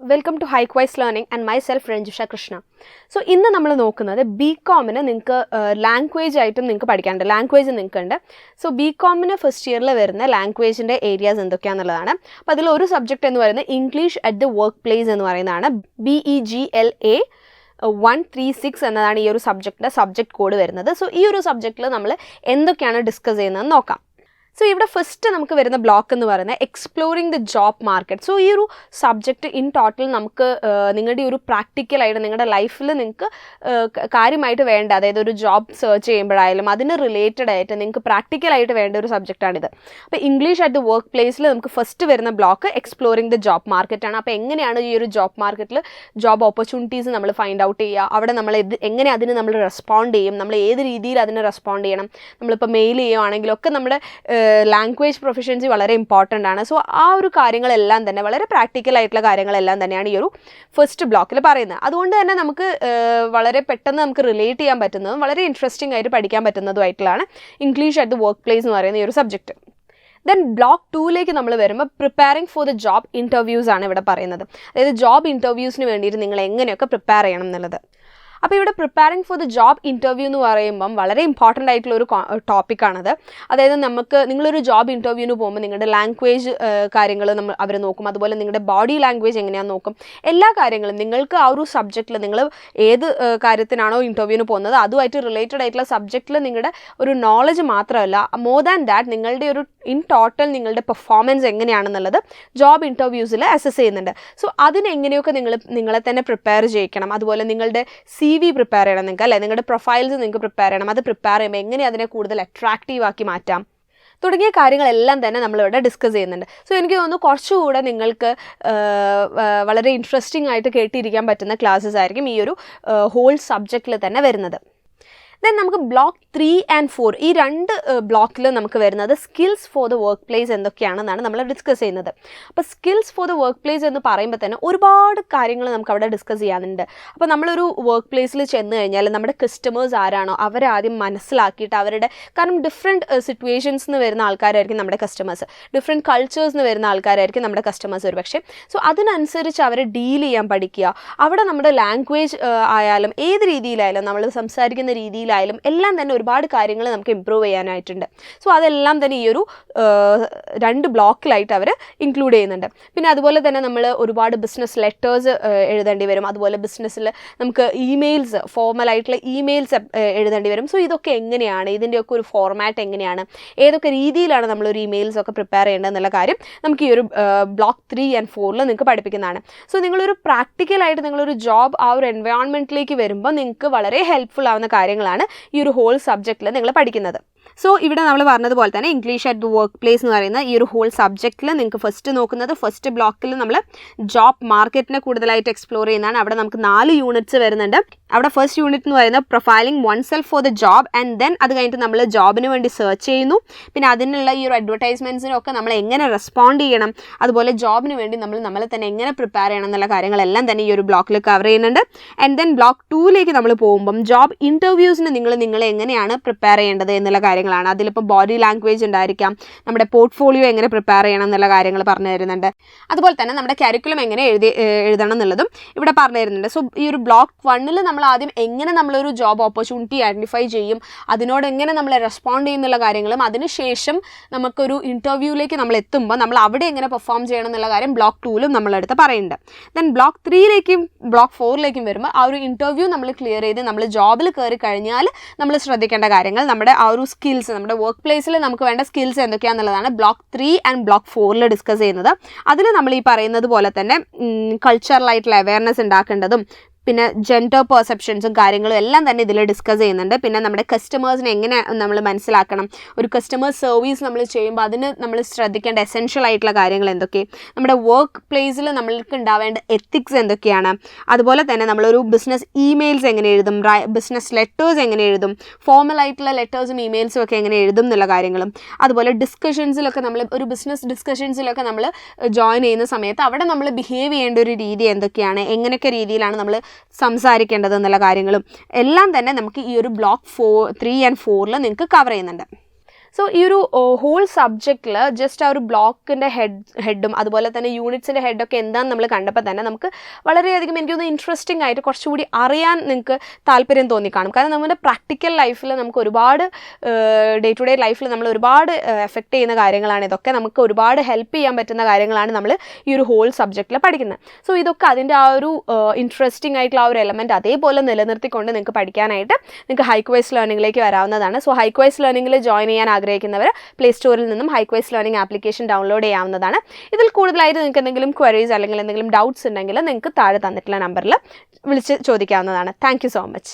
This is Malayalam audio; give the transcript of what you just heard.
വെൽക്കം ടു ഹൈക്വൈസ് learning and myself Ranjusha Krishna. So ഇന്ന് നമ്മൾ നോക്കുന്നത് ബികോമിന് നിങ്ങൾക്ക് ലാംഗ്വേജ് ആയിട്ടും നിങ്ങൾക്ക് പഠിക്കാനുണ്ട്, ലാംഗ്വേജ് നിങ്ങൾക്കുണ്ട്. സോ ബികോമിന് ഫസ്റ്റ് ഇയറിൽ വരുന്ന ലാംഗ്വേജിൻ്റെ ഏരിയാസ് എന്തൊക്കെയാണെന്നുള്ളതാണ്. അപ്പോൾ അതിൽ ഒരു സബ്ജക്റ്റ് എന്ന് പറയുന്നത് English at the workplace എന്ന് പറയുന്നതാണ്. BEGLA 136 എന്നതാണ് ഈ ഒരു സബ്ജക്റ്റ് കോഡ് വരുന്നത്. സോ ഈ ഒരു സബ്ജക്റ്റിൽ നമ്മൾ എന്തൊക്കെയാണ് ഡിസ്കസ് ചെയ്യുന്നതെന്ന് നോക്കാം. സോ ഇവിടെ ഫസ്റ്റ് നമുക്ക് വരുന്ന ബ്ലോക്ക് എന്ന് പറയുന്നത് exploring the job market. So ഈ ഒരു സബ്ജക്റ്റ് ഇൻ ടോട്ടൽ നമുക്ക് നിങ്ങളുടെ ഒരു പ്രാക്ടിക്കലായിട്ട് നിങ്ങളുടെ ലൈഫിൽ നിങ്ങൾക്ക് കാര്യമായിട്ട് വേണ്ട, അതായത് ഒരു ജോബ് സെർച്ച് ചെയ്യുമ്പോഴായാലും അതിന് റിലേറ്റഡ് ആയിട്ട് നിങ്ങൾക്ക് പ്രാക്ടിക്കലായിട്ട് വേണ്ട ഒരു സബ്ജക്റ്റാണിത്. അപ്പോൾ ഇംഗ്ലീഷ് അറ്റ് ദ വർക്ക് പ്ലേസിൽ നമുക്ക് ഫസ്റ്റ് വരുന്ന ബ്ലോക്ക് എക്സ്പ്ലോറിങ് ദ ജോബ് മാർക്കറ്റാണ്. അപ്പോൾ എങ്ങനെയാണ് ഈ ഒരു ജോബ് മാർക്കറ്റിൽ ജോബ് ഓപ്പർച്യൂണിറ്റീസ് നമ്മൾ ഫൈൻഡ് ഔട്ട് ചെയ്യുക, അവിടെ നമ്മൾ എങ്ങനെ അതിന് നമ്മൾ റെസ്പോണ്ട് ചെയ്യും, നമ്മൾ ഏത് രീതിയിൽ അതിന് റെസ്പോണ്ട് ചെയ്യണം, നമ്മളിപ്പോൾ മെയിൽ ചെയ്യുകയാണെങ്കിലൊക്കെ നമ്മുടെ ലാംഗ്വേജ് പ്രൊഫഷൻസി വളരെ ഇമ്പോർട്ടൻ്റ് ആണ്. സോ ആ ഒരു കാര്യങ്ങളെല്ലാം തന്നെ വളരെ പ്രാക്ടിക്കലായിട്ടുള്ള കാര്യങ്ങളെല്ലാം തന്നെയാണ് ഈ ഒരു ഫസ്റ്റ് ബ്ലോക്കിൽ പറയുന്നത്. അതുകൊണ്ട് തന്നെ നമുക്ക് വളരെ പെട്ടെന്ന് നമുക്ക് റിലേറ്റ് ചെയ്യാൻ പറ്റുന്നതും വളരെ ഇൻട്രസ്റ്റിംഗ് ആയിട്ട് പഠിക്കാൻ പറ്റുന്നതുമായിട്ടുള്ളതാണ് English at the workplace എന്ന് പറയുന്ന ഈ ഒരു സബ്ജക്റ്റ്. ദെൻ ബ്ലോക്ക് 2ലേക്ക് നമ്മൾ വരുമ്പോൾ preparing for the job interviews ആണ് ഇവിടെ പറയുന്നത്. അതായത് ജോബ് ഇൻ്റർവ്യൂസിന് വേണ്ടിയിട്ട് നിങ്ങൾ എങ്ങനെയൊക്കെ പ്രിപ്പയർ ചെയ്യണം എന്നുള്ളത്. അപ്പോൾ ഇവിടെ preparing for the job interview എന്ന് പറയുമ്പം വളരെ ഇമ്പോർട്ടൻ്റ് ആയിട്ടുള്ള ഒരു ടോപ്പിക്കാണത്. അതായത് നിങ്ങളൊരു ജോബ് ഇൻ്റർവ്യൂവിന് പോകുമ്പോൾ നിങ്ങളുടെ ലാംഗ്വേജ് കാര്യങ്ങൾ അവർ നോക്കും, അതുപോലെ നിങ്ങളുടെ ബോഡി ലാംഗ്വേജ് എങ്ങനെയാണെന്ന് നോക്കും. എല്ലാ കാര്യങ്ങളും നിങ്ങൾക്ക് ആ ഒരു സബ്ജക്റ്റിൽ നിങ്ങൾ ഏത് കാര്യത്തിനാണോ ഇൻ്റർവ്യൂവിന് പോകുന്നത് അതുമായിട്ട് റിലേറ്റഡ് ആയിട്ടുള്ള സബ്ജക്റ്റിൽ നിങ്ങളുടെ ഒരു നോളജ് മാത്രമല്ല, മോർ ദാൻ ദാറ്റ് നിങ്ങളുടെ ഒരു ഇൻ ടോട്ടൽ നിങ്ങളുടെ പെർഫോമൻസ് എങ്ങനെയാണെന്നുള്ളത് ജോബ് ഇൻ്റർവ്യൂസിൽ അസസ് ചെയ്യുന്നുണ്ട്. സോ അതിനെങ്ങനെയൊക്കെ നിങ്ങളെ തന്നെ പ്രിപ്പയർ ചെയ്യിക്കണം. അതുപോലെ നിങ്ങളുടെ CV പ്രിപ്പയർ ചെയ്യണം നിങ്ങൾക്ക്, അല്ലേ, നിങ്ങളുടെ പ്രൊഫൈൽസ് നിങ്ങൾക്ക് പ്രിപ്പയർ ചെയ്യണം. അത് പ്രിപ്പയർ ചെയ്യുമ്പോൾ എങ്ങനെ അതിനെ കൂടുതൽ അട്രാക്റ്റീവ് ആക്കി മാറ്റാം തുടങ്ങിയ കാര്യങ്ങളെല്ലാം തന്നെ നമ്മളിവിടെ ഡിസ്കസ് ചെയ്യുന്നുണ്ട്. സോ എനിക്ക് തോന്നുന്നു കുറച്ചുകൂടെ നിങ്ങൾക്ക് വളരെ ഇൻട്രസ്റ്റിംഗ് ആയിട്ട് കേട്ടിരിക്കാൻ പറ്റുന്ന ക്ലാസ്സസ് ആയിരിക്കും ഈ ഒരു ഹോൾ സബ്ജക്റ്റിൽ തന്നെ വരുന്നത്. ദെൻ നമുക്ക് ബ്ലോക്ക് 3 and 4 ഈ രണ്ട് ബ്ലോക്കിൽ നമുക്ക് വരുന്നത് skills for the workplace എന്തൊക്കെയാണെന്നാണ് നമ്മൾ ഡിസ്കസ് ചെയ്യുന്നത്. അപ്പോൾ skills for the workplace എന്ന് പറയുമ്പോൾ തന്നെ ഒരുപാട് കാര്യങ്ങൾ നമുക്ക് അവിടെ ഡിസ്കസ് ചെയ്യാനുണ്ട്. അപ്പോൾ നമ്മളൊരു വർക്ക് പ്ലേസിൽ ചെന്ന് കഴിഞ്ഞാൽ നമ്മുടെ കസ്റ്റമേഴ്സ് ആരാണോ അവരെ ആദ്യം മനസ്സിലാക്കിയിട്ട് കാരണം ഡിഫറെൻറ്റ് സിറ്റുവേഷൻസിൽ നിന്ന് വരുന്ന ആൾക്കാരായിരിക്കും നമ്മുടെ കസ്റ്റമേഴ്സ്, ഡിഫറെൻറ്റ് കൾച്ചേഴ്സിൽ നിന്ന് വരുന്ന ആൾക്കാരായിരിക്കും നമ്മുടെ കസ്റ്റമേഴ്സ് ഒരു പക്ഷേ. സോ അതിനനുസരിച്ച് അവരെ ഡീൽ ചെയ്യാൻ പഠിക്കുക. അവിടെ നമ്മുടെ ലാംഗ്വേജ് ആയാലും ഏത് രീതിയിലായാലും നമ്മൾ സംസാരിക്കുന്ന രീതിയിലായാലും എല്ലാം തന്നെ ഒരുപാട് കാര്യങ്ങൾ നമുക്ക് ഇമ്പ്രൂവ് ചെയ്യാനായിട്ടുണ്ട്. സോ അതെല്ലാം തന്നെ ഈ ഒരു 2 ബ്ലോക്കിലായിട്ട് അവർ ഇൻക്ലൂഡ് ചെയ്യുന്നുണ്ട്. പിന്നെ അതുപോലെ തന്നെ നമ്മൾ ഒരുപാട് ബിസിനസ് ലെറ്റേഴ്സ് എഴുതേണ്ടി വരും. അതുപോലെ ബിസിനസ്സിൽ നമുക്ക് ഇമെയിൽസ്, ഫോർമലായിട്ടുള്ള ഇമെയിൽസ് എഴുതേണ്ടി വരും. സോ ഇതൊക്കെ എങ്ങനെയാണ്, ഇതിൻ്റെയൊക്കെ ഒരു ഫോർമാറ്റ് എങ്ങനെയാണ്, ഏതൊക്കെ രീതിയിലാണ് നമ്മളൊരു ഇമെയിൽസ് ഒക്കെ പ്രിപ്പയർ ചെയ്യേണ്ടതെന്നുള്ള കാര്യം നമുക്ക് ഈ ഒരു ബ്ലോക്ക് 3 and 4 നിങ്ങൾക്ക് പഠിപ്പിക്കുന്നതാണ്. സോ നിങ്ങളൊരു പ്രാക്ടിക്കലായിട്ട് നിങ്ങളൊരു ജോബ് ആ ഒരു എൻവയോൺമെൻറ്റിലേക്ക് വരുമ്പോൾ നിങ്ങൾക്ക് വളരെ ഹെൽപ്ഫുൾ ആവുന്ന കാര്യങ്ങളാണ് ഈ ഒരു ഹോൾ സബ്ജക്റ്റിൽ നിങ്ങൾ പഠിക്കുന്നത്. സോ ഇവിടെ നമ്മൾ പറഞ്ഞതുപോലെ തന്നെ English at the workplace എന്ന് പറയുന്ന ഈ ഒരു ഹോൾ സബ്ജക്റ്റിൽ നിങ്ങൾക്ക് ഫസ്റ്റ് ബ്ലോക്കിൽ നമ്മൾ ജോബ് മാർക്കറ്റിനെ കൂടുതലായിട്ട് എക്സ്പ്ലോർ ചെയ്യുന്നതാണ്. അവിടെ നമുക്ക് 4 യൂണിറ്റ്സ് വരുന്നുണ്ട്. അവിടെ ഫസ്റ്റ് യൂണിറ്റ് എന്ന് പറയുന്നത് profiling one self for the job, and then അത് കഴിഞ്ഞിട്ട് നമ്മൾ ജോബിന് വേണ്ടി സെർച്ച് ചെയ്യുന്നു. പിന്നെ അതിനുള്ള ഈ ഒരു അഡ്വർടൈസ്മെൻറ്റ്സിനൊക്കെ നമ്മൾ എങ്ങനെ റെസ്പോണ്ട് ചെയ്യണം, അതുപോലെ ജോബിന് വേണ്ടി നമ്മളെ തന്നെ എങ്ങനെ പ്രിപ്പയർ ചെയ്യണം എന്നുള്ള കാര്യങ്ങളെല്ലാം തന്നെ ഈ ഒരു ബ്ലോക്കിൽ കവർ ചെയ്യുന്നുണ്ട്. ആൻഡ് ദെൻ ബ്ലോക്ക് 2ലേക്ക് നമ്മൾ പോകുമ്പം ജോബ് ഇൻ്റർവ്യൂസിന് നിങ്ങൾ എങ്ങനെയാണ് പ്രിപ്പയർ ചെയ്യേണ്ടത് എന്നുള്ള കാര്യങ്ങളാണ്. അതിലിപ്പോൾ ബോഡി ലാംഗ്വേജ് ഉണ്ടായിരിക്കാം, നമ്മുടെ പോർട്ട്ഫോളിയോ എങ്ങനെ പ്രിപ്പയർ ചെയ്യണം എന്നുള്ള കാര്യങ്ങൾ പറഞ്ഞു തരുന്നുണ്ട്. അതുപോലെ തന്നെ നമ്മുടെ കരിക്കുലം എങ്ങനെ എഴുതണം എന്നുള്ളതും ഇവിടെ പറഞ്ഞു തരുന്നുണ്ട്. സോ ഈ ഒരു ബ്ലോക്ക് 1ൽ നമ്മൾ ആദ്യം എങ്ങനെ നമ്മളൊരു ജോബ് ഓപ്പർച്യൂണിറ്റി ഐഡൻറ്റിഫൈ ചെയ്യും, അതിനോട് എങ്ങനെ നമ്മൾ റെസ്പോണ്ട് ചെയ്യുന്നുള്ള കാര്യങ്ങളും, അതിനുശേഷം നമുക്കൊരു ഇൻ്റർവ്യൂവിലേക്ക് നമ്മൾ എത്തുമ്പോൾ നമ്മൾ അവിടെ എങ്ങനെ പെർഫോം ചെയ്യണം എന്നുള്ള കാര്യം ബ്ലോക്ക് 2ലും നമ്മളെടുത്ത് പറയുന്നുണ്ട്. ദെൻ ബ്ലോക്ക് 3ലേക്കും ബ്ലോക്ക് 4ലേക്കും വരുമ്പോൾ ആ ഒരു ഇൻ്റർവ്യൂ നമ്മൾ ക്ലിയർ ചെയ്ത് നമ്മൾ ജോബിൽ കയറി കഴിഞ്ഞാൽ നമ്മൾ ശ്രദ്ധിക്കേണ്ട കാര്യങ്ങൾ, നമ്മുടെ ആ ഒരു സ്കിൽസ്, നമ്മുടെ വർക്ക് പ്ലേസിൽ നമുക്ക് വേണ്ട സ്കിൽസ് എന്തൊക്കെയാണെന്നുള്ളതാണ് ബ്ലോക്ക് 3 and ബ്ലോക്ക് 4ൽ ഡിസ്കസ് ചെയ്യുന്നത്. അതിൽ നമ്മൾ ഈ പറയുന്നത് പോലെ തന്നെ കൾച്ചറലായിട്ടുള്ള അവയർനെസ് ഉണ്ടാക്കേണ്ടതും പിന്നെ ജെൻഡർ പെർസെപ്ഷൻസും കാര്യങ്ങളും എല്ലാം തന്നെ ഇതിൽ ഡിസ്കസ് ചെയ്യുന്നുണ്ട്. പിന്നെ നമ്മുടെ കസ്റ്റമേഴ്സിനെ എങ്ങനെ നമ്മൾ മനസ്സിലാക്കണം, ഒരു കസ്റ്റമർ സർവീസ് നമ്മൾ ചെയ്യുമ്പോൾ അതിന് നമ്മൾ ശ്രദ്ധിക്കേണ്ട എസെൻഷ്യൽ ആയിട്ടുള്ള കാര്യങ്ങൾ എന്തൊക്കെ, നമ്മുടെ വർക്ക് പ്ലേസിൽ നമ്മൾക്ക് ഉണ്ടാവേണ്ട എത്തിക്സ് എന്തൊക്കെയാണ്, അതുപോലെ തന്നെ നമ്മളൊരു ബിസിനസ് ഇമെയിൽസ് എങ്ങനെ എഴുതും, ബിസിനസ് ലെറ്റേഴ്സ് എങ്ങനെ എഴുതും, ഫോർമലായിട്ടുള്ള ലെറ്റേഴ്സും ഇമെയിൽസും ഒക്കെ എങ്ങനെ എഴുതും എന്നുള്ള കാര്യങ്ങളും, അതുപോലെ ഡിസ്കഷൻസിലൊക്കെ നമ്മൾ ഒരു ബിസിനസ് ഡിസ്കഷൻസിലൊക്കെ നമ്മൾ ജോയിൻ ചെയ്യുന്ന സമയത്ത് അവിടെ നമ്മൾ ബിഹേവ് ചെയ്യേണ്ട ഒരു രീതി എന്തൊക്കെയാണ്, എങ്ങനെയൊക്കെ രീതിയിലാണ് നമ്മൾ സംസാരിക്കേണ്ടത് എന്നുള്ള കാര്യങ്ങളും എല്ലാം തന്നെ നമുക്ക് ഈ ഒരു ബ്ലോക്ക് 3 and 4 നിങ്ങൾക്ക് കവർ ചെയ്യുന്നുണ്ട്. സോ ഈ ഒരു ഹോൾ സബ്ജക്റ്റിൽ ജസ്റ്റ് ആ ഒരു ബ്ലോക്കിൻ്റെ ഹെഡും അതുപോലെ തന്നെ യൂണിറ്റ്സിൻ്റെ ഹെഡൊക്കെ എന്താണെന്ന് നമ്മൾ കണ്ടപ്പോൾ തന്നെ നമുക്ക് വളരെയധികം എനിക്കൊന്ന് ഇൻട്രസ്റ്റിംഗ് ആയിട്ട് കുറച്ചുകൂടി അറിയാൻ നിങ്ങൾക്ക് താല്പര്യം തോന്നിക്കാണും. കാരണം നമ്മുടെ പ്രാക്ടിക്കൽ ലൈഫിൽ നമുക്ക് ഒരുപാട് ഡേ ടു ഡേ ലൈഫിൽ നമ്മൾ ഒരുപാട് എഫക്റ്റ് ചെയ്യുന്ന കാര്യങ്ങളാണ് ഇതൊക്കെ. നമുക്ക് ഒരുപാട് ഹെൽപ്പ് ചെയ്യാൻ പറ്റുന്ന കാര്യങ്ങളാണ് നമ്മൾ ഈ ഒരു ഹോൾ സബ്ജക്റ്റിൽ പഠിക്കുന്നത്. സോ ഇതൊക്കെ അതിൻ്റെ ആ ഒരു ഇൻട്രസ്റ്റിംഗ് ആയിട്ടുള്ള ആ ഒരു എലമെൻറ്റ് അതേപോലെ നിലനിർത്തിക്കൊണ്ട് നിങ്ങൾക്ക് പഠിക്കാനായിട്ട് നിങ്ങൾക്ക് ഹൈക്വൈസ് ലേണിംഗിലേക്ക് വരാവുന്നതാണ്. സോ ഹൈക്വൈസ് ലേണിംഗിൽ ജോയിൻ ചെയ്യാൻ ആഗ്രഹിക്കുന്നവർ പ്ലേ സ്റ്റോറിൽ നിന്നും ഹൈക്വൈസ് ലേണിംഗ് ആപ്ലിക്കേഷൻ ഡൗൺലോഡ് ചെയ്യാവുന്നതാണ്. ഇതിൽ കൂടുതലായിട്ട് നിങ്ങൾക്ക് എന്തെങ്കിലും ക്വയറീസ് അല്ലെങ്കിൽ എന്തെങ്കിലും ഡൗട്ട്സ് ഉണ്ടെങ്കിൽ നിങ്ങൾക്ക് താഴെ തന്നിട്ടുള്ള നമ്പറിൽ വിളിച്ച് ചോദിക്കാവുന്നതാണ്. Thank you so much.